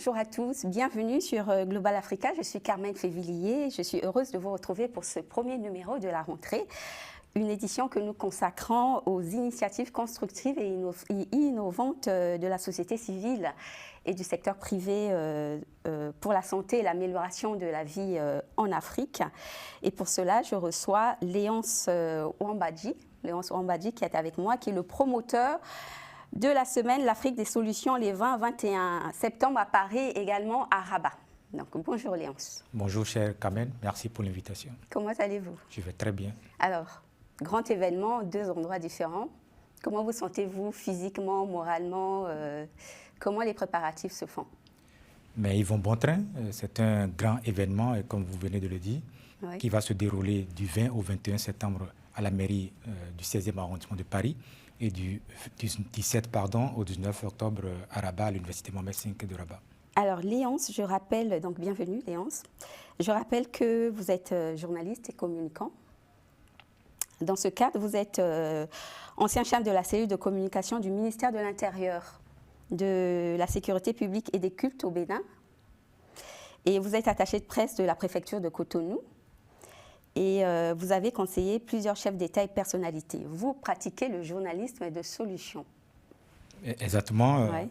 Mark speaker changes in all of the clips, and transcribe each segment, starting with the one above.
Speaker 1: Bonjour à tous, bienvenue sur Global Africa. Je suis Carmen Févillier. Je suis heureuse de vous retrouver pour ce premier numéro de la rentrée. Une édition que nous consacrons aux initiatives constructives et innovantes de la société civile et du secteur privé pour la santé et l'amélioration de la vie en Afrique. Et pour cela, je reçois Léonce Ouambadji qui est avec moi, qui est le promoteur de la semaine L'Afrique des solutions les 20-21 septembre à Paris, également à Rabat. Donc bonjour Léonce.
Speaker 2: Bonjour chère Carmen, merci pour l'invitation.
Speaker 1: Comment allez-vous?
Speaker 2: Je vais très bien.
Speaker 1: Alors, grand événement, deux endroits différents. Comment vous sentez-vous physiquement, moralement? Comment les préparatifs se font?
Speaker 2: Mais ils vont bon train. C'est un grand événement, comme vous venez de le dire,
Speaker 1: Oui.
Speaker 2: qui va se dérouler du 20 au 21 septembre à la mairie du 16e arrondissement de Paris et du 17 au 19 octobre à Rabat, à l'université Mohamed V de Rabat.
Speaker 1: Alors Léonce, je rappelle, donc bienvenue Léonce, je rappelle que vous êtes journaliste et communicant. Dans ce cadre, vous êtes ancien chef de la cellule de communication du ministère de l'Intérieur, de la sécurité publique et des cultes au Bénin. Et vous êtes attaché de presse de la préfecture de Cotonou. Et vous avez conseillé plusieurs chefs d'État et personnalités. Vous pratiquez le journalisme de solutions.
Speaker 2: Exactement.
Speaker 1: Ouais.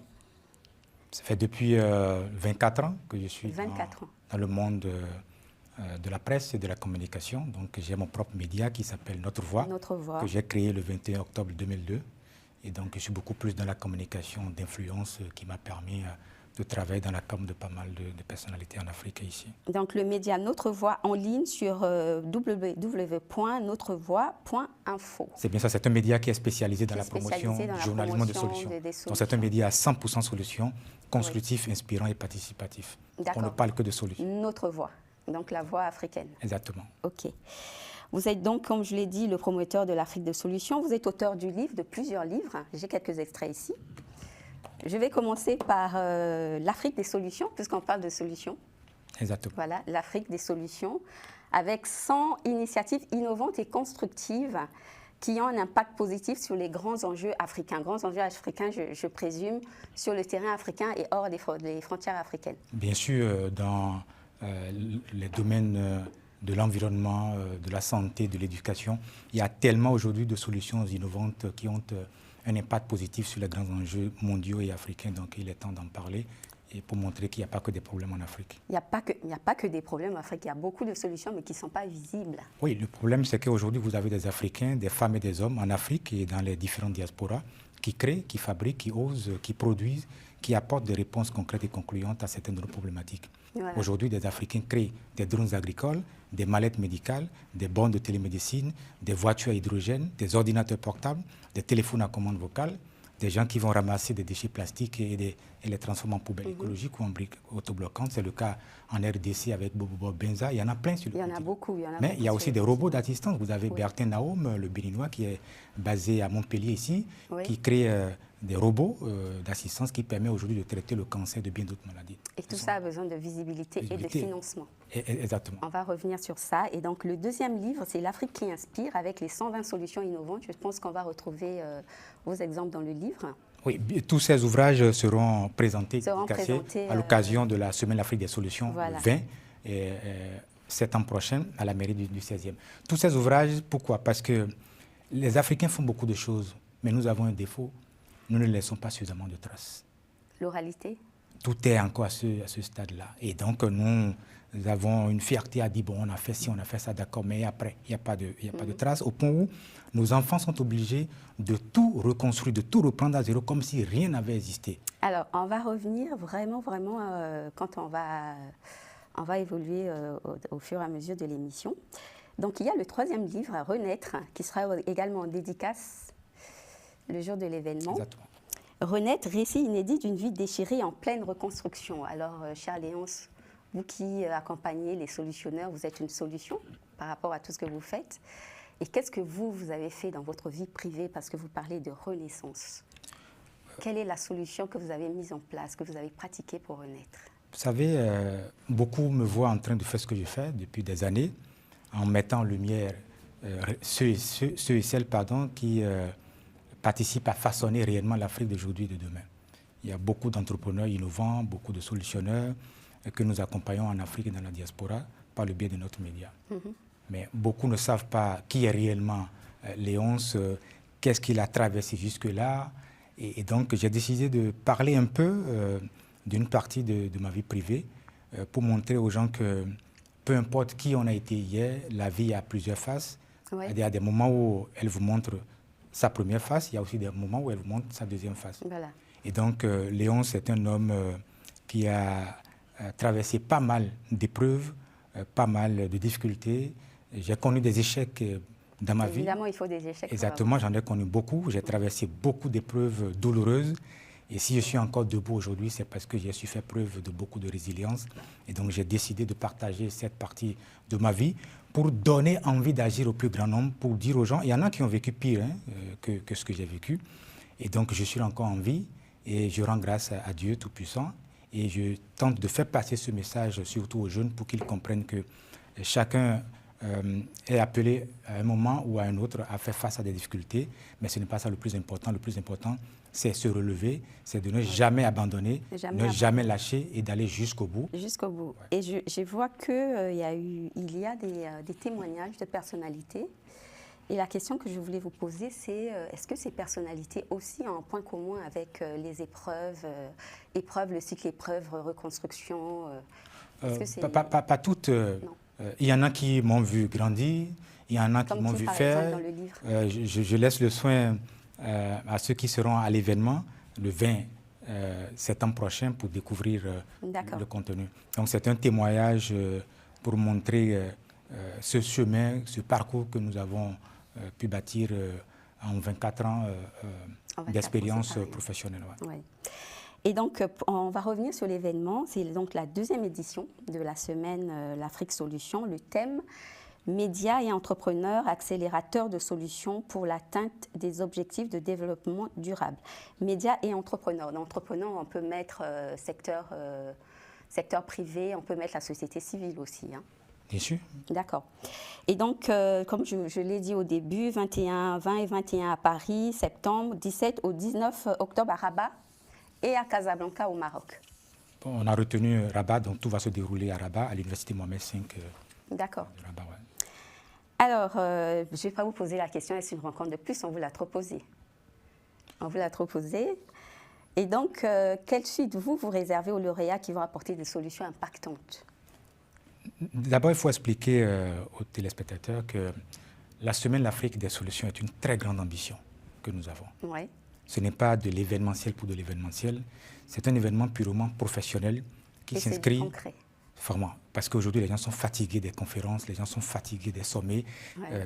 Speaker 2: Ça fait depuis 24 ans que je suis
Speaker 1: 24 ans.
Speaker 2: Dans le monde de la presse et de la communication. Donc j'ai mon propre média qui s'appelle Notre Voix, que j'ai créé le 21 octobre 2002. Et donc je suis beaucoup plus dans la communication d'influence qui m'a permis de travailler dans la com de pas mal de personnalités en Afrique et ici. Donc
Speaker 1: le média Notre Voix en ligne sur www.notrevoix.info.
Speaker 2: C'est bien ça, c'est un média qui est spécialisé dans la promotion du journalisme de solutions. Donc c'est un média à 100% solutions, constructif, oui, inspirant et participatif. On ne parle que de solutions.
Speaker 1: Notre Voix, donc la voix africaine.
Speaker 2: Exactement.
Speaker 1: Ok. Vous êtes donc, comme je l'ai dit, le promoteur de l'Afrique de solutions. Vous êtes auteur du livre, de plusieurs livres. J'ai quelques extraits ici. Je vais commencer par l'Afrique des solutions, puisqu'on parle de solutions.
Speaker 2: Exactement.
Speaker 1: Voilà, l'Afrique des solutions, avec 100 initiatives innovantes et constructives qui ont un impact positif sur les grands enjeux africains. Grands enjeux africains, je présume, sur le terrain africain et hors des frontières africaines.
Speaker 2: Bien sûr, dans les domaines de l'environnement, de la santé, de l'éducation, il y a tellement aujourd'hui de solutions innovantes qui ont un impact positif sur les grands enjeux mondiaux et africains. Donc il est temps d'en parler et pour montrer qu'il n'y a pas que des problèmes en Afrique.
Speaker 1: Il n'y a pas que des problèmes en Afrique, il y a beaucoup de solutions mais qui ne sont pas visibles.
Speaker 2: Oui, le problème c'est qu'aujourd'hui vous avez des Africains, des femmes et des hommes en Afrique et dans les différentes diasporas qui créent, qui fabriquent, qui osent, qui produisent, qui apportent des réponses concrètes et concluantes à certaines de nos problématiques. Voilà. Aujourd'hui, des Africains créent des drones agricoles, des mallettes médicales, des bornes de télémédecine, des voitures à hydrogène, des ordinateurs portables, des téléphones à commande vocale, des gens qui vont ramasser des déchets plastiques et les transformer en poubelles écologiques ou en briques autobloquantes. C'est le cas en RDC avec Bobo Benza. Il y en a plein sur le continent.
Speaker 1: Il y en a beaucoup.
Speaker 2: Mais il y a aussi des robots d'assistance. Vous avez Bertin Naum, le Béninois, qui est basé à Montpellier ici, qui crée des robots d'assistance qui permettent aujourd'hui de traiter le cancer de bien d'autres maladies.
Speaker 1: Et tout ça a besoin de visibilité et de financement.
Speaker 2: Exactement.
Speaker 1: On va revenir sur ça. Et donc le deuxième livre, c'est L'Afrique qui inspire, avec les 120 solutions innovantes. Je pense qu'on va retrouver vos exemples dans le livre.
Speaker 2: Oui, tous ces ouvrages seront présentés à l'occasion de la Semaine L'Afrique des solutions, le 20 septembre prochain à la mairie du 16e. Tous ces ouvrages, pourquoi? Parce que les Africains font beaucoup de choses, mais nous avons un défaut. Nous ne laissons pas suffisamment de traces.
Speaker 1: L'oralité? Tout
Speaker 2: est encore à ce stade-là. Et donc, nous avons une fierté à dire, bon, on a fait ci, on a fait ça, d'accord, mais après, il n'y a pas de traces, au point où nos enfants sont obligés de tout reconstruire, de tout reprendre à zéro, comme si rien n'avait existé.
Speaker 1: Alors, on va revenir vraiment, quand on va évoluer au fur et à mesure de l'émission. Donc, il y a le troisième livre, Renaître, qui sera également en dédicace le jour de l'événement.
Speaker 2: Exactement.
Speaker 1: Renaître, récit inédit d'une vie déchirée en pleine reconstruction. Alors, cher Léonce, vous qui accompagnez les solutionneurs, vous êtes une solution par rapport à tout ce que vous faites. Et qu'est-ce que vous avez fait dans votre vie privée, parce que vous parlez de renaissance? Quelle est la solution que vous avez mise en place, que vous avez pratiquée pour renaître?
Speaker 2: Vous savez, beaucoup me voient en train de faire ce que je fais depuis des années, en mettant en lumière ceux et celles qui participent à façonner réellement l'Afrique d'aujourd'hui et de demain. Il y a beaucoup d'entrepreneurs innovants, beaucoup de solutionneurs que nous accompagnons en Afrique et dans la diaspora par le biais de notre média. Mais beaucoup ne savent pas qui est réellement Léonce, qu'est-ce qu'il a traversé jusque-là. Et donc, j'ai décidé de parler un peu d'une partie de ma vie privée pour montrer aux gens que peu importe qui on a été hier, la vie a plusieurs faces.
Speaker 1: Ouais.
Speaker 2: Il y a des moments où elle vous montre sa première face, il y a aussi des moments où elle vous montre sa deuxième face.
Speaker 1: Voilà.
Speaker 2: Et donc, Léonce est un homme qui a traversé pas mal d'épreuves, pas mal de difficultés. J'ai connu des échecs dans ma vie.
Speaker 1: Évidemment, il faut des échecs.
Speaker 2: Exactement, j'en ai connu beaucoup. J'ai traversé beaucoup d'épreuves douloureuses. Et si je suis encore debout aujourd'hui, c'est parce que j'ai su faire preuve de beaucoup de résilience. Et donc, j'ai décidé de partager cette partie de ma vie pour donner envie d'agir au plus grand nombre, pour dire aux gens, il y en a qui ont vécu pire que ce que j'ai vécu. Et donc, je suis encore en vie et je rends grâce à Dieu Tout-Puissant. Et je tente de faire passer ce message surtout aux jeunes pour qu'ils comprennent que chacun est appelé à un moment ou à un autre à faire face à des difficultés, mais ce n'est pas ça le plus important. Le plus important, c'est se relever, c'est de ne jamais abandonner, jamais lâcher et d'aller jusqu'au bout.
Speaker 1: Jusqu'au bout. Ouais. Et je vois qu'il y a des témoignages de personnalités. Et la question que je voulais vous poser, c'est est-ce que ces personnalités aussi ont un point commun avec les épreuves, le cycle épreuve, reconstruction
Speaker 2: pas toutes. Il y en a qui m'ont vu grandir, il y en a qui m'ont vu faire. Je laisse le soin à ceux qui seront à l'événement le 20 septembre prochain pour découvrir le contenu. Donc c'est un témoignage pour montrer ce chemin, ce parcours que nous avons pu bâtir en 24 ans d'expérience professionnelle. Ouais.
Speaker 1: Ouais. Et donc, on va revenir sur l'événement. C'est donc la deuxième édition de la semaine l'Afrique Solutions. Le thème « Médias et entrepreneurs, accélérateurs de solutions pour l'atteinte des objectifs de développement durable ». Médias et entrepreneurs. Dans entrepreneurs, on peut mettre secteur privé, on peut mettre la société civile aussi. Hein.
Speaker 2: Bien sûr.
Speaker 1: D'accord. Et donc, comme je l'ai dit au début, 20 et 21 à Paris, septembre, 17 au 19 octobre à Rabat et à Casablanca au Maroc.
Speaker 2: Bon, on a retenu Rabat, donc tout va se dérouler à Rabat, à l'Université Mohamed V.
Speaker 1: D'accord.
Speaker 2: Rabat, ouais.
Speaker 1: Alors, je ne vais pas vous poser la question, est-ce une rencontre de plus? On vous l'a trop posée. On vous l'a trop posée. Et donc, quelle suite vous réservez aux lauréats qui vont apporter des solutions impactantes?
Speaker 2: D'abord, il faut expliquer aux téléspectateurs que la Semaine l'Afrique des solutions est une très grande ambition que nous avons.
Speaker 1: Oui.
Speaker 2: Ce n'est pas de l'événementiel pour de l'événementiel, c'est un événement purement professionnel qui s'inscrit vraiment. Parce qu'aujourd'hui, les gens sont fatigués des conférences, les gens sont fatigués des sommets,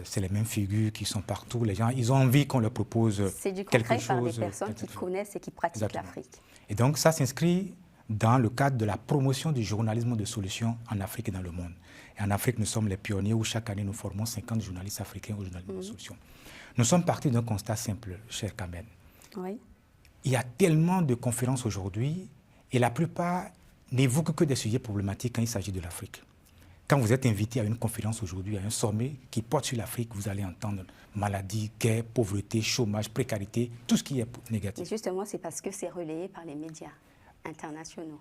Speaker 2: c'est les mêmes figures qui sont partout. Les gens, ils ont envie qu'on leur propose quelque chose.
Speaker 1: Par des personnes qui connaissent et qui pratiquent l'Afrique.
Speaker 2: Et donc, ça s'inscrit dans le cadre de la promotion du journalisme de solutions en Afrique et dans le monde. Et en Afrique, nous sommes les pionniers où chaque année, nous formons 50 journalistes africains au journalisme de solutions. Nous sommes partis d'un constat simple, cher Carmen.
Speaker 1: Oui.
Speaker 2: Il y a tellement de conférences aujourd'hui et la plupart n'évoquent que des sujets problématiques quand il s'agit de l'Afrique. Quand vous êtes invité à une conférence aujourd'hui, à un sommet qui porte sur l'Afrique, vous allez entendre maladie, guerre, pauvreté, chômage, précarité, tout ce qui est négatif.
Speaker 1: Et justement, c'est parce que c'est relayé par les médias internationaux.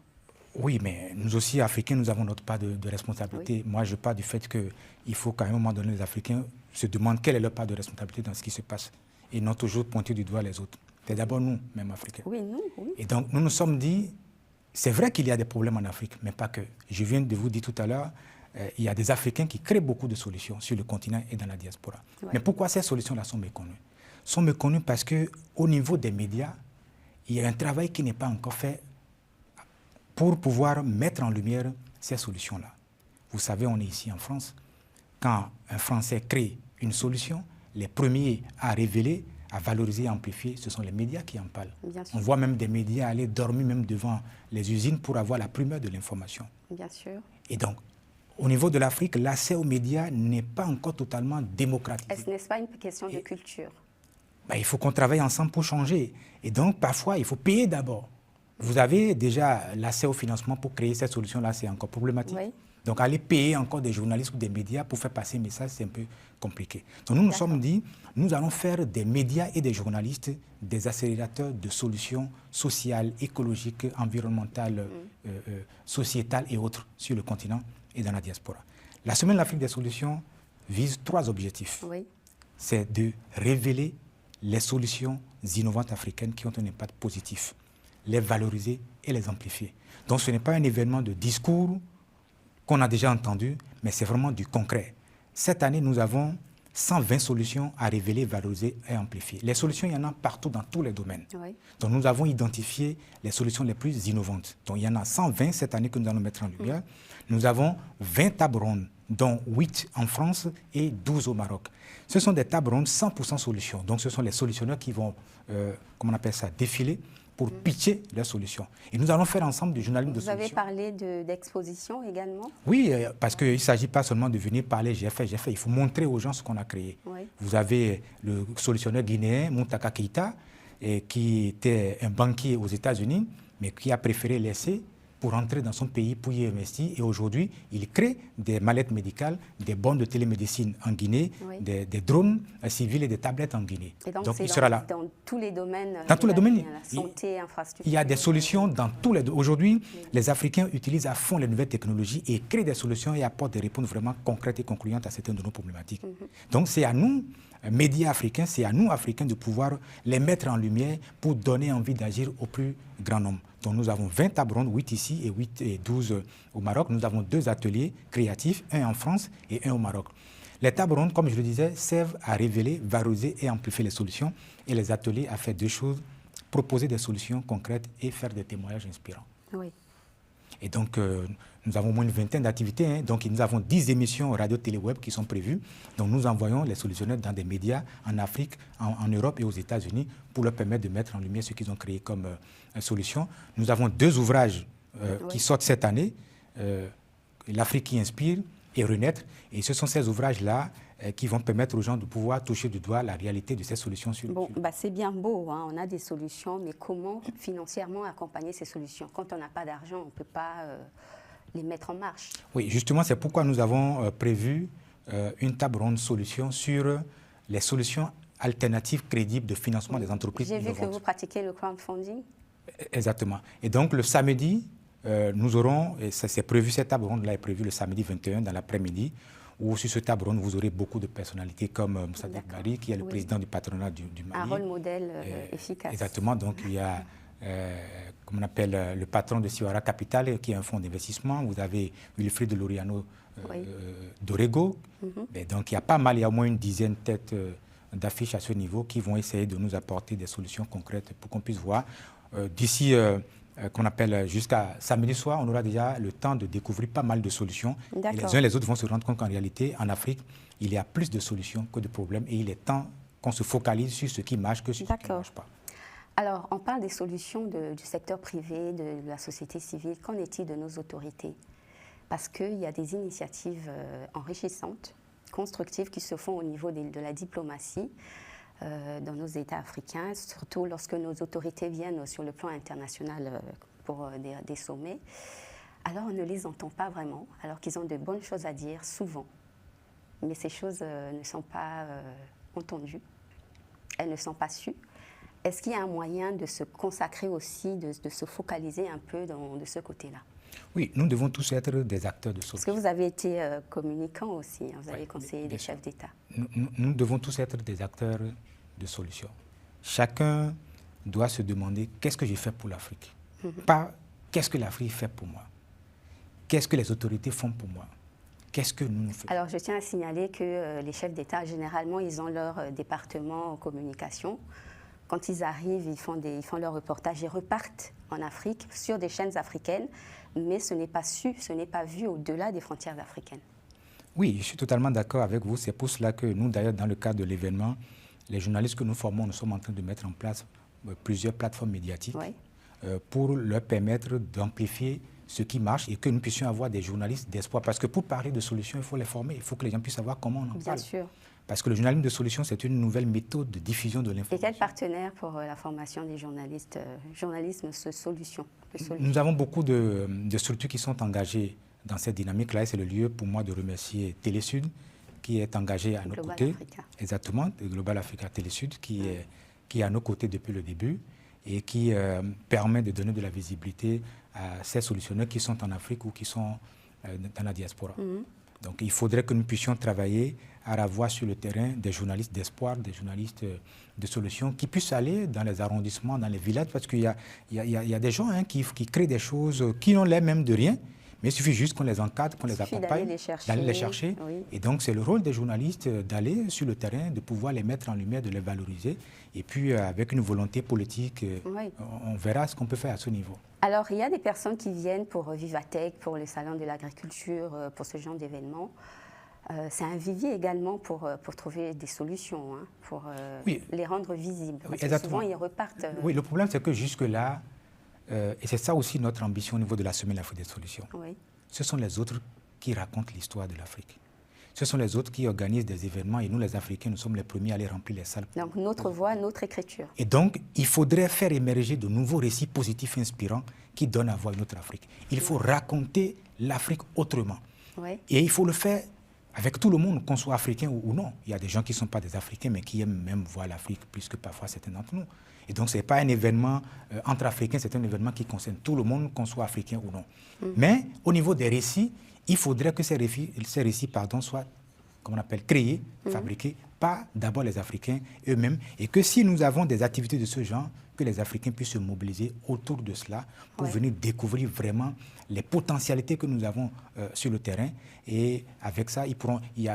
Speaker 2: Oui, mais nous aussi, Africains, nous avons notre part de responsabilité. Oui. Moi, je pars du fait qu'il faut qu'à un moment donné, les Africains se demandent quelle est leur part de responsabilité dans ce qui se passe et non toujours pointer du doigt les autres. C'est d'abord nous, même Africains.
Speaker 1: Oui, nous, oui.
Speaker 2: Et donc, nous nous sommes dit, c'est vrai qu'il y a des problèmes en Afrique, mais pas que. Je viens de vous dire tout à l'heure, il y a des Africains qui créent beaucoup de solutions sur le continent et dans la diaspora. Ouais. Mais pourquoi ces solutions-là sont méconnues? Sont méconnues parce qu'au niveau des médias, il y a un travail qui n'est pas encore fait pour pouvoir mettre en lumière ces solutions-là. Vous savez, on est ici en France. Quand un Français crée une solution, les premiers à révéler, à valoriser, à amplifier, ce sont les médias qui en parlent. On voit même des médias aller dormir même devant les usines pour avoir la primeur de l'information.
Speaker 1: Bien sûr.
Speaker 2: Et donc, au niveau de l'Afrique, l'accès aux médias n'est pas encore totalement démocratisé.
Speaker 1: N'est-ce pas une question de culture?
Speaker 2: Il faut qu'on travaille ensemble pour changer. Et donc, parfois, il faut payer d'abord. Vous avez déjà l'accès au financement pour créer cette solution-là, c'est encore problématique.
Speaker 1: Oui.
Speaker 2: Donc aller payer encore des journalistes ou des médias pour faire passer un message, c'est un peu compliqué. Donc nous nous sommes dit, nous allons faire des médias et des journalistes des accélérateurs de solutions sociales, écologiques, environnementales, sociétales et autres sur le continent et dans la diaspora. La Semaine de l'Afrique des solutions vise 3 objectifs.
Speaker 1: Oui.
Speaker 2: C'est de révéler les solutions innovantes africaines qui ont un impact positif, les valoriser et les amplifier. Donc ce n'est pas un événement de discours qu'on a déjà entendu, mais c'est vraiment du concret. Cette année, nous avons 120 solutions à révéler, valoriser et amplifier. Les solutions, il y en a partout dans tous les domaines.
Speaker 1: Oui.
Speaker 2: Donc nous avons identifié les solutions les plus innovantes. Donc il y en a 120 cette année que nous allons mettre en lumière. Nous avons 20 tables rondes, dont 8 en France et 12 au Maroc. Ce sont des tables rondes 100% solutions. Donc ce sont les solutionneurs qui vont, comment on appelle ça, défiler pour pitcher leurs solutions. Et nous allons faire ensemble du journalisme de solutions.
Speaker 1: Vous avez parlé d'exposition également?
Speaker 2: Oui, parce qu'il ne s'agit pas seulement de venir parler, j'ai fait. Il faut montrer aux gens ce qu'on a créé.
Speaker 1: Oui.
Speaker 2: Vous avez le solutionneur guinéen, Muntaka Keita, qui était un banquier aux États-Unis, mais qui a préféré laisser pour rentrer dans son pays, pour y investir. Et aujourd'hui, il crée des mallettes médicales, des bons de télémédecine en Guinée,
Speaker 1: oui.
Speaker 2: des drones civils et des tablettes en Guinée.
Speaker 1: Et donc
Speaker 2: il sera là.
Speaker 1: Dans tous les domaines.
Speaker 2: Dans tous les domaines.
Speaker 1: La santé, infrastructure.
Speaker 2: Il y a des solutions dans tous les domaines. Aujourd'hui, les Africains utilisent à fond les nouvelles technologies et créent des solutions et apportent des réponses vraiment concrètes et concluantes à certaines de nos problématiques. Donc c'est à nous, médias africains, c'est à nous, Africains, de pouvoir les mettre en lumière pour donner envie d'agir au plus grand nombre. Donc nous avons 20 tables rondes, 8 ici et 12 au Maroc. Nous avons 2 ateliers créatifs, un en France et un au Maroc. Les tables rondes, comme je le disais, servent à révéler, valoriser et amplifier les solutions. Et les ateliers à faire 2 choses, proposer des solutions concrètes et faire des témoignages inspirants.
Speaker 1: Oui.
Speaker 2: Et donc, nous avons au moins une vingtaine d'activités. Donc, nous avons 10 émissions radio, télé, web qui sont prévues. Donc, nous envoyons les solutionneurs dans des médias en Afrique, en Europe et aux États-Unis pour leur permettre de mettre en lumière ce qu'ils ont créé comme solution. Nous avons 2 ouvrages qui sortent cette année, L'Afrique qui inspire et Renaître. Et ce sont ces ouvrages-là qui vont permettre aux gens de pouvoir toucher du doigt la réalité de ces solutions.
Speaker 1: C'est bien beau, hein, on a des solutions, mais comment financièrement accompagner ces solutions? Quand on n'a pas d'argent, on ne peut pas les mettre en marche.
Speaker 2: Oui, justement, c'est pourquoi nous avons prévu une table ronde solutions sur les solutions alternatives crédibles de financement des entreprises innovantes.
Speaker 1: J'ai vu que vous pratiquez le crowdfunding.
Speaker 2: Exactement. Et donc, le samedi, nous aurons, et c'est prévu, cette table ronde-là est prévue le samedi 21 dans l'après-midi, où sur ce table ronde, vous aurez beaucoup de personnalités comme Moussa Bari, qui est le président du patronat du Mali.
Speaker 1: Un rôle modèle efficace.
Speaker 2: Exactement. Donc, il y a, comme on appelle, le patron de Siwara Capital, qui est un fonds d'investissement. Vous avez Wilfried Loriano d'Orego. Donc, il y a pas mal, il y a au moins une dizaine de têtes d'affiches à ce niveau qui vont essayer de nous apporter des solutions concrètes pour qu'on puisse voir. D'ici qu'on appelle jusqu'à samedi soir, on aura déjà le temps de découvrir pas mal de solutions. Et les uns et les autres vont se rendre compte qu'en réalité, en Afrique, il y a plus de solutions que de problèmes et il est temps qu'on se focalise sur ce qui marche que sur ce qui ne marche pas.
Speaker 1: Alors, on parle des solutions du secteur privé, de la société civile. Qu'en est-il de nos autorités? Parce qu'il y a des initiatives enrichissantes, constructives qui se font au niveau de la diplomatie dans nos États africains, surtout lorsque nos autorités viennent sur le plan international pour des sommets. Alors on ne les entend pas vraiment, alors qu'ils ont de bonnes choses à dire, souvent. Mais ces choses ne sont pas entendues, elles ne sont pas sues. Est-ce qu'il y a un moyen de se consacrer aussi, de se focaliser un peu de ce côté-là?
Speaker 2: Oui, nous devons tous être des acteurs de solutions.
Speaker 1: Parce que vous avez été communicant aussi, hein, vous avez conseillé des chefs d'État.
Speaker 2: Nous devons tous être des acteurs de solutions. Chacun doit se demander qu'est-ce que j'ai fait pour l'Afrique, pas qu'est-ce que l'Afrique fait pour moi, qu'est-ce que les autorités font pour moi, qu'est-ce que nous faisons.
Speaker 1: Alors je tiens à signaler que les chefs d'État, généralement, ils ont leur département en communication. Quand ils arrivent, ils font leur reportage et repartent en Afrique sur des chaînes africaines, mais ce n'est pas su, ce n'est pas vu au-delà des frontières africaines.
Speaker 2: Oui, je suis totalement d'accord avec vous. C'est pour cela que nous, d'ailleurs, dans le cadre de l'événement, les journalistes que nous formons, nous sommes en train de mettre en place plusieurs plateformes médiatiques pour leur permettre d'amplifier ce qui marche et que nous puissions avoir des journalistes d'espoir. Parce que pour parler de solutions, il faut les former, il faut que les gens puissent savoir comment on en parle.
Speaker 1: Bien sûr.
Speaker 2: Parce que le journalisme de solutions, c'est une nouvelle méthode de diffusion de l'information.
Speaker 1: Et quel partenaire pour la formation des journalistes, journalisme solutions?
Speaker 2: Nous avons beaucoup de structures qui sont engagées dans cette dynamique-là. C'est le lieu pour moi de remercier Télésud, qui est engagé à nos côtés.
Speaker 1: Africa.
Speaker 2: Exactement, Global Africa Télésud, qui est à nos côtés depuis le début et qui permet de donner de la visibilité à ces solutionneurs qui sont en Afrique ou qui sont dans la diaspora. Donc il faudrait que nous puissions travailler à la voie sur le terrain des journalistes d'espoir, des journalistes de solutions qui puissent aller dans les arrondissements, dans les villages, parce qu'il y a des gens qui créent des choses qui n'ont l'air même de rien, mais il suffit juste qu'on les encadre, qu'on les accompagne, d'aller les chercher.
Speaker 1: Oui.
Speaker 2: Et donc c'est le rôle des journalistes d'aller sur le terrain, de pouvoir les mettre en lumière, de les valoriser. Et puis avec une volonté politique,
Speaker 1: Oui.
Speaker 2: on verra ce qu'on peut faire à ce niveau.
Speaker 1: Alors, il y a des personnes qui viennent pour Vivatech, pour le Salon de l'agriculture, pour ce genre d'événements. C'est un vivier également pour trouver des solutions, hein, pour les rendre visibles.
Speaker 2: Oui,
Speaker 1: parce que souvent, ils repartent.
Speaker 2: Oui, le problème, c'est que jusque-là, et c'est ça aussi notre ambition au niveau de la Semaine de l'Afrique des solutions,
Speaker 1: Oui.
Speaker 2: ce sont les autres qui racontent l'histoire de l'Afrique. Ce sont les autres qui organisent des événements et nous, les Africains, nous sommes les premiers à aller remplir les salles.
Speaker 1: Donc, notre voix, notre écriture.
Speaker 2: Et donc, il faudrait faire émerger de nouveaux récits positifs inspirants qui donnent à voir notre Afrique. Il faut raconter l'Afrique autrement.
Speaker 1: Oui.
Speaker 2: Et il faut le faire avec tout le monde, qu'on soit africain ou non. Il y a des gens qui ne sont pas des Africains, mais qui aiment même voir l'Afrique plus que parfois certains d'entre nous. Et donc, ce n'est pas un événement entre Africains, c'est un événement qui concerne tout le monde, qu'on soit africain ou non. Mais au niveau des récits, il faudrait que ces récits soient, comme on appelle, créés, fabriqués par d'abord les Africains eux-mêmes. Et que si nous avons des activités de ce genre, que les Africains puissent se mobiliser autour de cela pour venir découvrir vraiment les potentialités que nous avons sur le terrain. Et avec ça,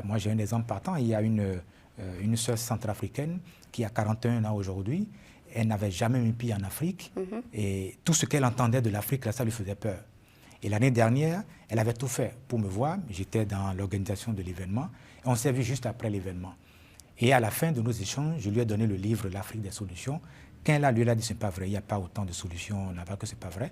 Speaker 2: moi j'ai un exemple partant, il y a une sœur centrafricaine qui a 41 ans aujourd'hui. Elle n'avait jamais mis pied en Afrique et tout ce qu'elle entendait de l'Afrique, là, ça lui faisait peur. Et l'année dernière, elle avait tout fait pour me voir. J'étais dans l'organisation de l'événement. On s'est vu juste après l'événement. Et à la fin de nos échanges, je lui ai donné le livre « L'Afrique des solutions ». Quand elle a lu, elle a dit « ce n'est pas vrai, il n'y a pas autant de solutions là-bas que ce n'est pas vrai ».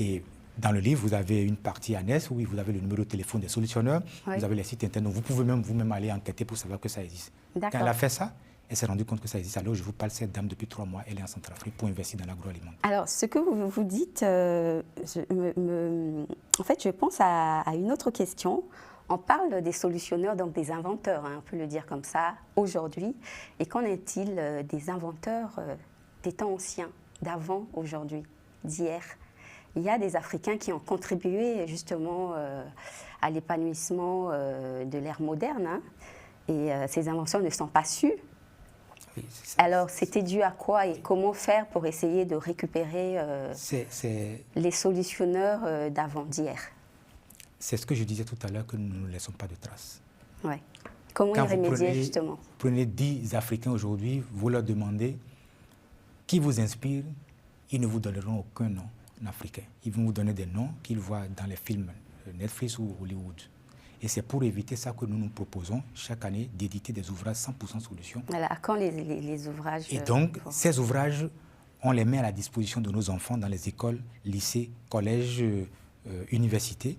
Speaker 2: Et dans le livre, vous avez une partie annexe où vous avez le numéro de téléphone des solutionneurs, vous avez les sites internet. Vous pouvez même vous-même aller enquêter pour savoir que ça existe. Quand elle a fait ça, elle s'est rendue compte que ça existe. Alors, je vous parle de cette dame depuis 3 mois. Elle est en Centrafrique pour investir dans l'agroalimentaire.
Speaker 1: Alors, ce que vous dites, en fait, je pense à une autre question. On parle des solutionneurs, donc des inventeurs, hein, on peut le dire comme ça, aujourd'hui. Et qu'en est-il des inventeurs des temps anciens, d'avant, aujourd'hui, d'hier? Il y a des Africains qui ont contribué justement à l'épanouissement de l'ère moderne. Hein, et ces inventions ne sont pas sues. Alors, c'était dû à quoi et comment faire pour essayer de récupérer les solutionneurs d'avant, d'hier?
Speaker 2: C'est ce que je disais tout à l'heure, que nous ne laissons pas de traces.
Speaker 1: Ouais. Comment y remédier, justement?
Speaker 2: Prenez 10 Africains aujourd'hui, vous leur demandez qui vous inspire, ils ne vous donneront aucun nom africain. Ils vont vous donner des noms qu'ils voient dans les films Netflix ou Hollywood. Et c'est pour éviter ça que nous nous proposons chaque année d'éditer des ouvrages 100% solutions.
Speaker 1: Voilà, à quand les ouvrages?
Speaker 2: Et donc, ces ouvrages, on les met à la disposition de nos enfants dans les écoles, lycées, collèges, universités,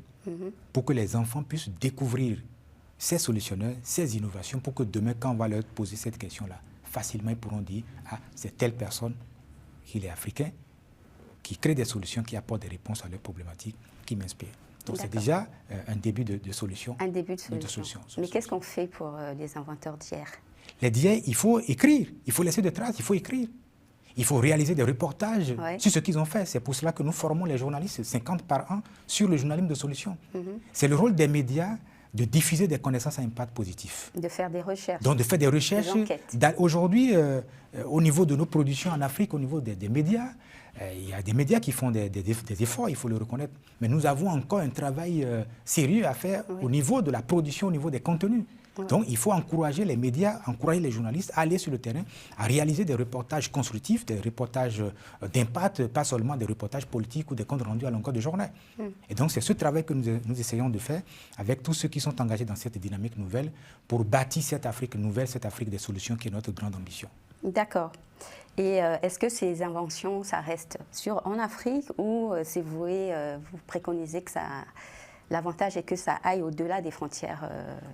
Speaker 2: pour que les enfants puissent découvrir ces solutionneurs, ces innovations, pour que demain, quand on va leur poser cette question-là, facilement, ils pourront dire « Ah, c'est telle personne qui est africain, qui crée des solutions, qui apporte des réponses à leurs problématiques, qui m'inspire. » Donc c'est déjà un début de solution.
Speaker 1: Un début de solution. Mais qu'est-ce qu'on fait pour les inventeurs d'hier?
Speaker 2: Les d'hier, il faut écrire, il faut laisser des traces, il faut écrire. Il faut réaliser des reportages sur ce qu'ils ont fait. C'est pour cela que nous formons les journalistes, 50 par an, sur le journalisme de solution. C'est le rôle des médias de diffuser des connaissances à impact positif.
Speaker 1: De faire des recherches.
Speaker 2: Donc de faire des recherches. Aujourd'hui, au niveau de nos productions en Afrique, au niveau des médias, il y a des médias qui font des efforts, il faut le reconnaître. Mais nous avons encore un travail sérieux à faire au niveau de la production, au niveau des contenus. Donc il faut encourager les médias, encourager les journalistes à aller sur le terrain, à réaliser des reportages constructifs, des reportages d'impact, pas seulement des reportages politiques ou des comptes rendus à longueur de journée. Et donc c'est ce travail que nous essayons de faire avec tous ceux qui sont engagés dans cette dynamique nouvelle pour bâtir cette Afrique nouvelle, cette Afrique des solutions qui est notre grande ambition.
Speaker 1: D'accord. Et est-ce que ces inventions, ça reste en Afrique ou c'est voué, vous préconisez que ça... L'avantage est que ça aille au-delà des frontières.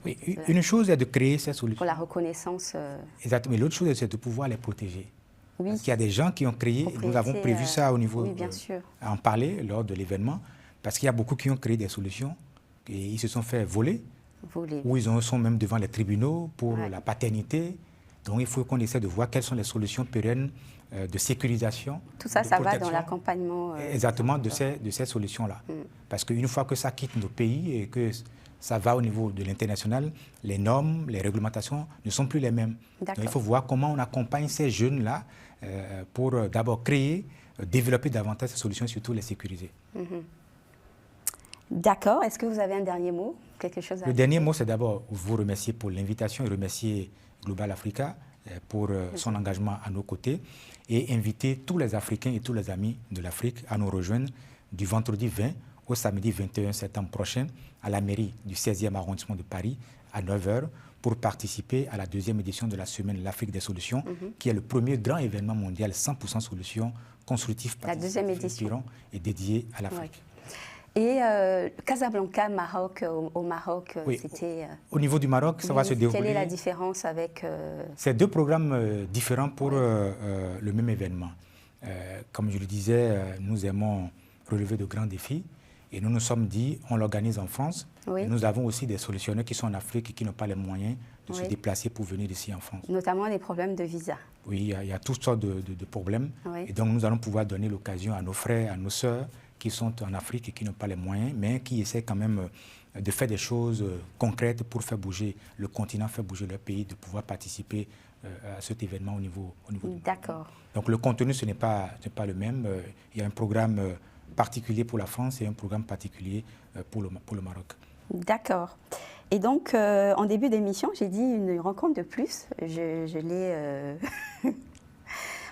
Speaker 2: Oui, une chose est de créer ces solutions.
Speaker 1: Pour la reconnaissance.
Speaker 2: Exactement. Mais l'autre chose, c'est de pouvoir les protéger.
Speaker 1: Oui.
Speaker 2: Parce qu'il y a des gens qui ont créé, nous avons prévu ça au niveau,
Speaker 1: oui, bien sûr.
Speaker 2: à en parler lors de l'événement, parce qu'il y a beaucoup qui ont créé des solutions et ils se sont fait voler,
Speaker 1: Voler.
Speaker 2: ou ils sont même devant les tribunaux pour
Speaker 1: Ouais.
Speaker 2: la paternité. Donc il faut qu'on essaie de voir quelles sont les solutions pérennes de sécurisation.
Speaker 1: Tout ça,
Speaker 2: de
Speaker 1: ça va
Speaker 2: protection.
Speaker 1: dans l'accompagnement.
Speaker 2: Exactement, de ces solutions-là. Parce qu'une fois que ça quitte nos pays et que ça va au niveau de l'international, les normes, les réglementations ne sont plus les mêmes. Donc il faut voir comment on accompagne ces jeunes-là pour d'abord créer, développer davantage ces solutions, surtout les sécuriser.
Speaker 1: D'accord. Est-ce que vous avez un dernier mot? Quelque chose à
Speaker 2: Le dernier mot, c'est d'abord vous remercier pour l'invitation et remercier Global Africa pour son engagement à nos côtés et inviter tous les Africains et tous les amis de l'Afrique à nous rejoindre du vendredi 20 au samedi 21 septembre prochain à la mairie du 16e arrondissement de Paris à 9h pour participer à la deuxième édition de la semaine L'Afrique des solutions, qui est le premier grand événement mondial 100% solutions constructives,
Speaker 1: la deuxième édition
Speaker 2: et dédié à l'Afrique.
Speaker 1: Ouais. Et Casablanca, Maroc, au Maroc,
Speaker 2: oui,
Speaker 1: c'était...
Speaker 2: Au niveau du Maroc, ça va se dérouler...
Speaker 1: Quelle est la différence avec...
Speaker 2: C'est deux programmes différents pour le même événement. Comme je le disais, nous aimons relever de grands défis et nous nous sommes dit, on l'organise en France.
Speaker 1: Oui.
Speaker 2: Et nous avons aussi des solutionnaires qui sont en Afrique et qui n'ont pas les moyens de se déplacer pour venir ici en France.
Speaker 1: Notamment des problèmes de visa.
Speaker 2: Oui, il y a toutes sortes de problèmes. Et donc nous allons pouvoir donner l'occasion à nos frères, à nos sœurs, qui sont en Afrique et qui n'ont pas les moyens, mais qui essaient quand même de faire des choses concrètes pour faire bouger le continent, faire bouger leur pays, de pouvoir participer à cet événement au niveau du monde.
Speaker 1: D'accord.
Speaker 2: Donc le contenu, ce n'est pas le même. Il y a un programme particulier pour la France et un programme particulier pour le Maroc.
Speaker 1: D'accord. Et donc, en début d'émission, j'ai dit une rencontre de plus. Je l'ai...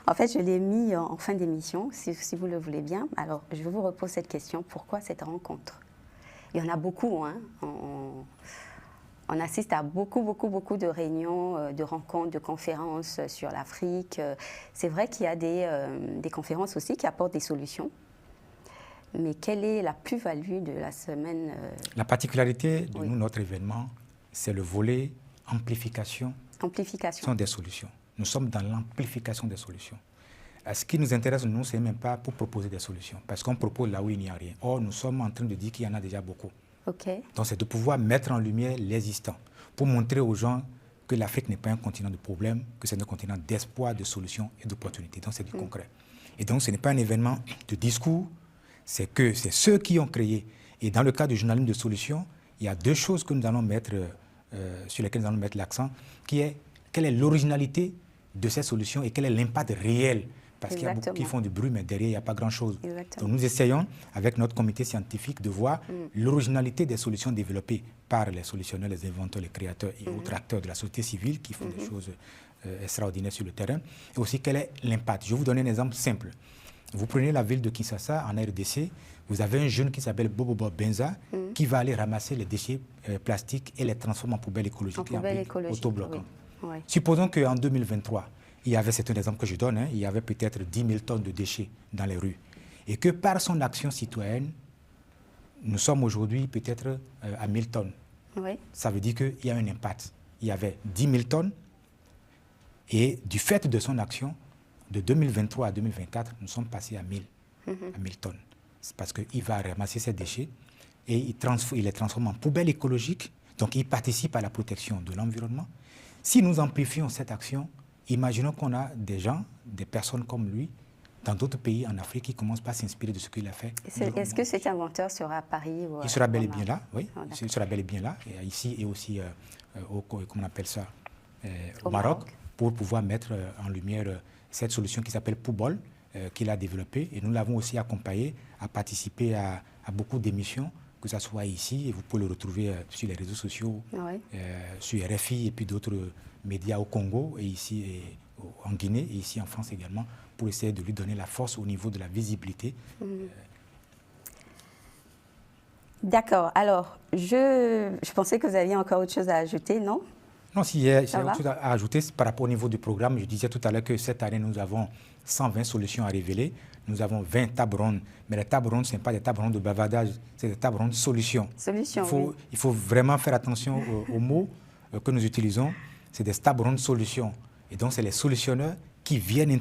Speaker 1: En fait, je l'ai mis en fin d'émission, si vous le voulez bien. Alors, je vous repose cette question. Pourquoi cette rencontre? Il y en a beaucoup. Hein. On assiste à beaucoup de réunions, de rencontres, de conférences sur l'Afrique. C'est vrai qu'il y a des conférences aussi qui apportent des solutions. Mais quelle est la plus-value de la semaine
Speaker 2: La particularité de notre événement, c'est le volet amplification des solutions. Nous sommes dans l'amplification des solutions. Ce qui nous intéresse, nous, ce n'est même pas pour proposer des solutions, parce qu'on propose là où il n'y a rien. Or, nous sommes en train de dire qu'il y en a déjà beaucoup.
Speaker 1: Okay.
Speaker 2: Donc, c'est de pouvoir mettre en lumière l'existant, pour montrer aux gens que l'Afrique n'est pas un continent de problèmes, que c'est un continent d'espoir, de solutions et d'opportunités. Donc, c'est du concret. Et donc, ce n'est pas un événement de discours, c'est que c'est ceux qui ont créé. Et dans le cas du journalisme de solutions, il y a deux choses que nous allons mettre, sur lesquelles nous allons mettre l'accent, qui est quelle est l'originalité de ces solutions et quel est l'impact réel. Parce qu'il y a beaucoup qui font du bruit, mais derrière, il n'y a pas grand-chose. Donc nous essayons, avec notre comité scientifique, de voir l'originalité des solutions développées par les solutionneurs, les inventeurs, les créateurs et autres acteurs de la société civile qui font des choses extraordinaires sur le terrain. Et aussi, quel est l'impact. Je vais vous donner un exemple simple. Vous prenez la ville de Kinshasa, en RDC, vous avez un jeune qui s'appelle Bobo Benza, qui va aller ramasser les déchets plastiques et les transformer en poubelles écologiques et autobloquants.
Speaker 1: Oui.
Speaker 2: Supposons qu'en 2023, il y avait, c'est un exemple que je donne, il y avait peut-être 10 000 tonnes de déchets dans les rues. Et que par son action citoyenne, nous sommes aujourd'hui peut-être à 1 000 tonnes.
Speaker 1: Oui. Ça
Speaker 2: veut dire qu'il y a un impact. Il y avait 10 000 tonnes et du fait de son action, de 2023 à 2024, nous sommes passés à 1 000 tonnes. C'est parce qu'il va ramasser ces déchets et il les transforme en poubelles écologiques. Donc il participe à la protection de l'environnement. Si nous amplifions cette action, imaginons qu'on a des gens, des personnes comme lui, dans d'autres pays en Afrique qui commencent à s'inspirer de ce qu'il a fait.
Speaker 1: Est-ce que cet inventeur sera à Paris ou
Speaker 2: Il sera bel et bien là, oui. Il sera bel et bien là, ici et aussi comment on appelle ça, au Maroc, pour pouvoir mettre en lumière cette solution qui s'appelle Poubol, qu'il a développée. Et nous l'avons aussi accompagné à participer à beaucoup d'émissions, que ce soit ici, et vous pouvez le retrouver sur les réseaux sociaux, sur RFI et puis d'autres médias au Congo, et ici en Guinée, et ici en France également, pour essayer de lui donner la force au niveau de la visibilité.
Speaker 1: D'accord. Alors, je pensais que vous aviez encore autre chose à ajouter, non?
Speaker 2: Non, si j'ai autre chose à ajouter par rapport au niveau du programme. Je disais tout à l'heure que cette année, nous avons 120 solutions à révéler. Nous avons 20 tables rondes. Mais les tables rondes, ce n'est pas des tables rondes de bavardage, c'est des tables rondes solutions. Il faut vraiment faire attention aux mots que nous utilisons. C'est des tables rondes solutions. Et donc, c'est les solutionneurs qui viennent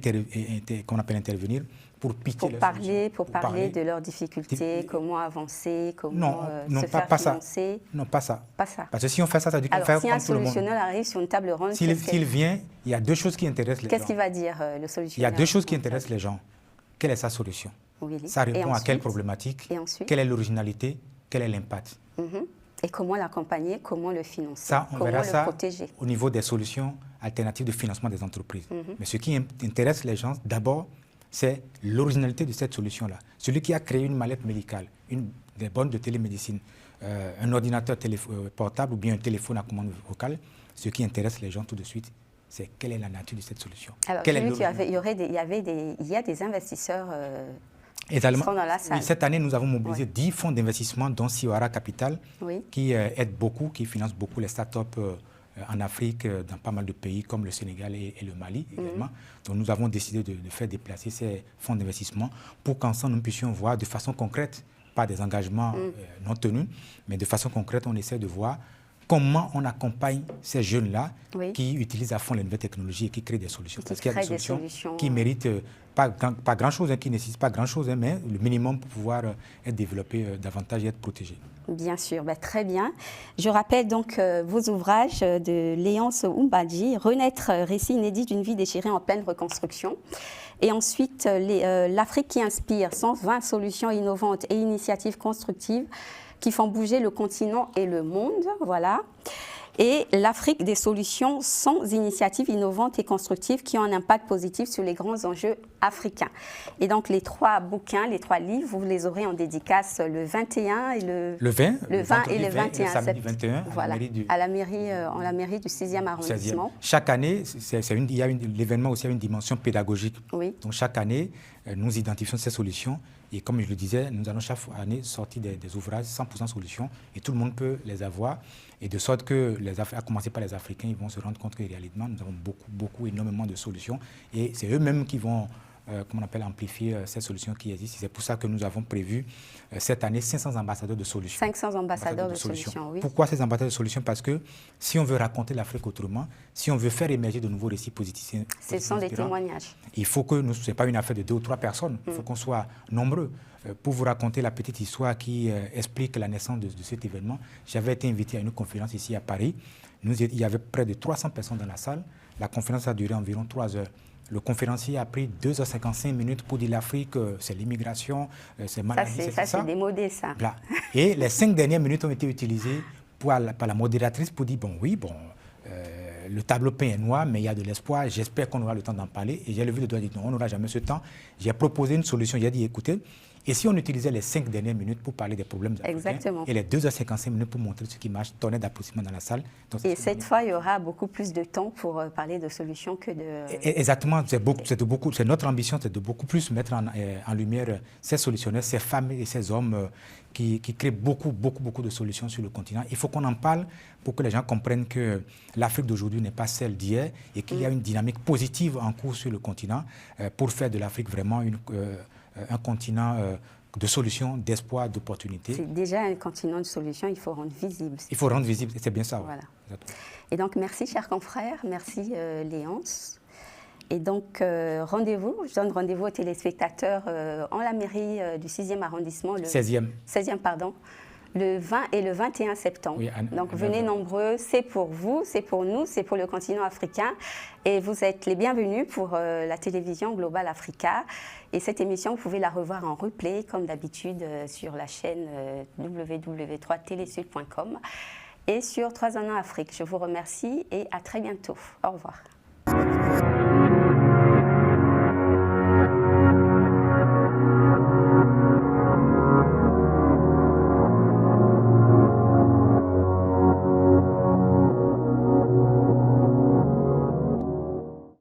Speaker 2: qu'on appelle intervenir pour pitcher
Speaker 1: pour
Speaker 2: leurs
Speaker 1: parler,
Speaker 2: solutions.
Speaker 1: pour parler de leurs difficultés, comment avancer, comment
Speaker 2: non,
Speaker 1: se faire
Speaker 2: pas ça.
Speaker 1: financer.
Speaker 2: Non, pas ça.
Speaker 1: Pas ça.
Speaker 2: Parce que si on fait ça, ça veut dire qu'on fait
Speaker 1: Alors, si un
Speaker 2: comme tout le monde.
Speaker 1: solutionneur arrive sur une table ronde,
Speaker 2: S'il vient, il y a deux choses qui intéressent les gens.
Speaker 1: qu'est-ce qu'il va dire, le solutionneur?
Speaker 2: Il y a deux choses qui intéressent les gens. Quelle est sa solution?
Speaker 1: Oui.
Speaker 2: Ça répond
Speaker 1: ensuite,
Speaker 2: à quelle problématique?
Speaker 1: Et ensuite?
Speaker 2: Quelle est l'originalité? Quel est l'impact?
Speaker 1: Et comment l'accompagner? Comment le financer?
Speaker 2: Ça, on
Speaker 1: comment
Speaker 2: verra
Speaker 1: le
Speaker 2: ça
Speaker 1: protéger?
Speaker 2: au niveau des solutions alternatives de financement des entreprises. Mais ce qui intéresse les gens, d'abord, c'est l'originalité de cette solution-là. Celui qui a créé une mallette médicale, des bornes de télémédecine, un ordinateur portable ou bien un téléphone à commande vocale, ce qui intéresse les gens tout de suite, c'est quelle est la nature de cette solution.
Speaker 1: Alors, il y a des investisseurs qui sont dans la salle.
Speaker 2: Oui, cette année, nous avons mobilisé 10 fonds d'investissement, dont Siwara Capital, qui aident beaucoup, qui financent beaucoup les startups en Afrique, dans pas mal de pays comme le Sénégal et le Mali également. Donc nous avons décidé de faire déplacer ces fonds d'investissement pour qu'ensemble nous puissions voir de façon concrète, pas des engagements non tenus, mais de façon concrète, on essaie de voir comment on accompagne ces jeunes-là qui utilisent à fond les nouvelles technologies et qui créent des solutions. Parce qu'il y a des solutions qui méritent pas grand-chose, qui ne nécessitent pas grand-chose, mais le minimum pour pouvoir être développé davantage et être protégé.
Speaker 1: Bien sûr, très bien. Je rappelle donc vos ouvrages de Léance Oumbadji, Renaître, récit inédit d'une vie déchirée en pleine reconstruction. Et ensuite, l'Afrique qui inspire, 120 solutions innovantes et initiatives constructives qui font bouger le continent et le monde, voilà. Et l'Afrique des solutions sans initiatives innovantes et constructives qui ont un impact positif sur les grands enjeux africains. Et donc les 3 bouquins, les 3 livres, vous les aurez en dédicace le 21 et le 20 et le 21 septembre. Voilà, en la mairie du 6e arrondissement.
Speaker 2: 16e. Chaque année, l'événement aussi a une dimension pédagogique.
Speaker 1: Oui.
Speaker 2: Donc chaque année, nous identifions ces solutions. Et comme je le disais, nous allons chaque année sortir des ouvrages 100% solutions et tout le monde peut les avoir. Et de sorte que, à commencer par les Africains, ils vont se rendre compte que réellement, nous avons énormément de solutions. Et c'est eux-mêmes qui vont, amplifier ces solutions qui existent. C'est pour ça que nous avons prévu cette année 500 ambassadeurs de solutions.
Speaker 1: 500 ambassadeurs de solutions, oui.
Speaker 2: Pourquoi ces ambassadeurs de solutions? Parce que si on veut raconter l'Afrique autrement, si on veut faire émerger de nouveaux récits positifs,
Speaker 1: ce sont des témoignages.
Speaker 2: Il faut que ce n'est pas une affaire de 2 ou 3 personnes, il faut qu'on soit nombreux. Pour vous raconter la petite histoire qui explique la naissance de cet événement, j'avais été invité à une conférence ici à Paris. Il y avait près de 300 personnes dans la salle. La conférence a duré environ 3 heures. Le conférencier a pris 2h55 minutes pour dire l'Afrique, c'est l'immigration, c'est maladie, c'est ça.
Speaker 1: Ça, c'est démodé, ça.
Speaker 2: Là. Et les 5 dernières minutes ont été utilisées par la modératrice pour dire, le tableau peint est noir, mais il y a de l'espoir. J'espère qu'on aura le temps d'en parler. Et j'ai levé le doigt et dit non, on n'aura jamais ce temps. J'ai proposé une solution. J'ai dit, écoutez, et si on utilisait les 5 dernières minutes pour parler des problèmes africains et les 2h55 minutes pour montrer ce qui marche, tonner d'applaudissements dans la salle. Donc,
Speaker 1: et cette fois, il y aura beaucoup plus de temps pour parler de solutions que de...
Speaker 2: Exactement. C'est notre ambition, c'est de beaucoup plus mettre en lumière ces solutionnaires, ces femmes et ces hommes qui créent beaucoup de solutions sur le continent. Il faut qu'on en parle pour que les gens comprennent que l'Afrique d'aujourd'hui n'est pas celle d'hier et qu'il y a une dynamique positive en cours sur le continent pour faire de l'Afrique vraiment un continent de solutions, d'espoir, d'opportunités.
Speaker 1: C'est déjà un continent de solutions, il faut rendre visible.
Speaker 2: Il faut rendre visible, c'est bien ça.
Speaker 1: Voilà. Et donc, merci, chers confrères, merci Léance. Et donc, je donne rendez-vous aux téléspectateurs en la mairie du 6e arrondissement. Le 16e, pardon. Le 20 et le 21 septembre. Oui, donc venez nombreux, c'est pour vous, c'est pour nous, c'est pour le continent africain. Et vous êtes les bienvenus pour la télévision Global Africa. Et cette émission, vous pouvez la revoir en replay, comme d'habitude, sur la chaîne www.telesud.com et sur 3 en 1 Afrique. Je vous remercie et à très bientôt. Au revoir.